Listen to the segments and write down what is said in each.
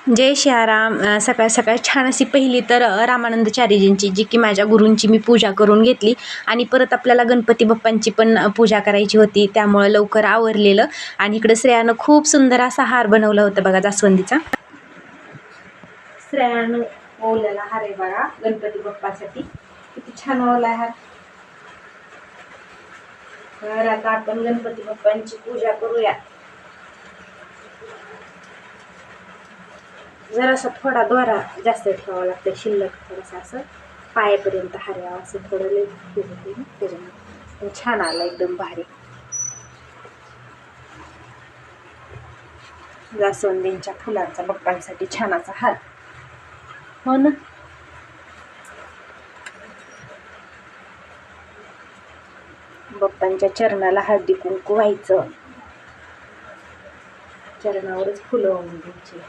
जय सियाराम. सकाळ सकाळ छान अशी पहिली तर रामानंदचार्यजींची जी की माझ्या गुरूंची मी पूजा करून घेतली आणि परत आपल्याला गणपती बाप्पांची पण पूजा करायची होती, त्यामुळं लवकर आवरलेलं. आणि इकडं श्रेयानं खूप सुंदर असा हार बनवला होता बघा जास्वंदीचा. श्रेयानं ओवलेला हार आहे बघा गणपती बाप्पासाठी. किती छान ओवला हार. तर आता आपण गणपती बाप्पांची पूजा करूया. जरासा थोडा दोरा जास्त ठेवावा लागतं, शिल्लक थोडासा असं पायापर्यंत हार्या असं थोडं लई होते ना त्याच्यामुळे. पण छान आला एकदम भारी जास्वंदींच्या फुलांचा बाप्पांसाठी छानाचा हार. हो ना. बाप्पांच्या चरणाला हळदी कुंकू व्हायचं, चरणावरच फुलं वाहून द्यायची.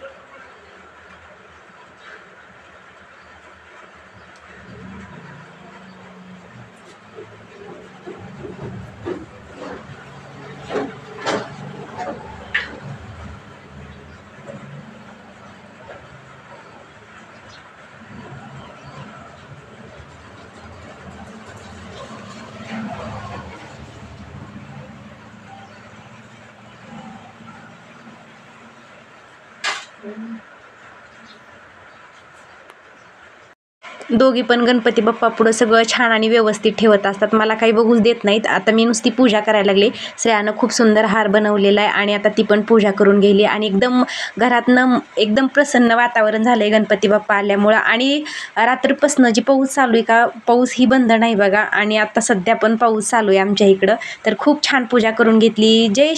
दोघी पण गणपती बाप्पा पुढं सगळं छान आणि व्यवस्थित ठेवत असतात, मला काही बघूच देत नाहीत. आता मी नुसती पूजा करायला लागले. श्रेयानं खूप सुंदर हार बनवलेला आहे आणि आता ती पण पूजा करून गेली आणि एकदम घरातनं एकदम प्रसन्न वातावरण झालं आहे गणपती बाप्पा आल्यामुळं. आणि रात्रीपासून जी पाऊस चालू आहे का, पाऊस ही बंद नाही बघा. आणि आता सध्या पण पाऊस चालू आहे आमच्या इकडं. तर खूप छान पूजा करून घेतली. जय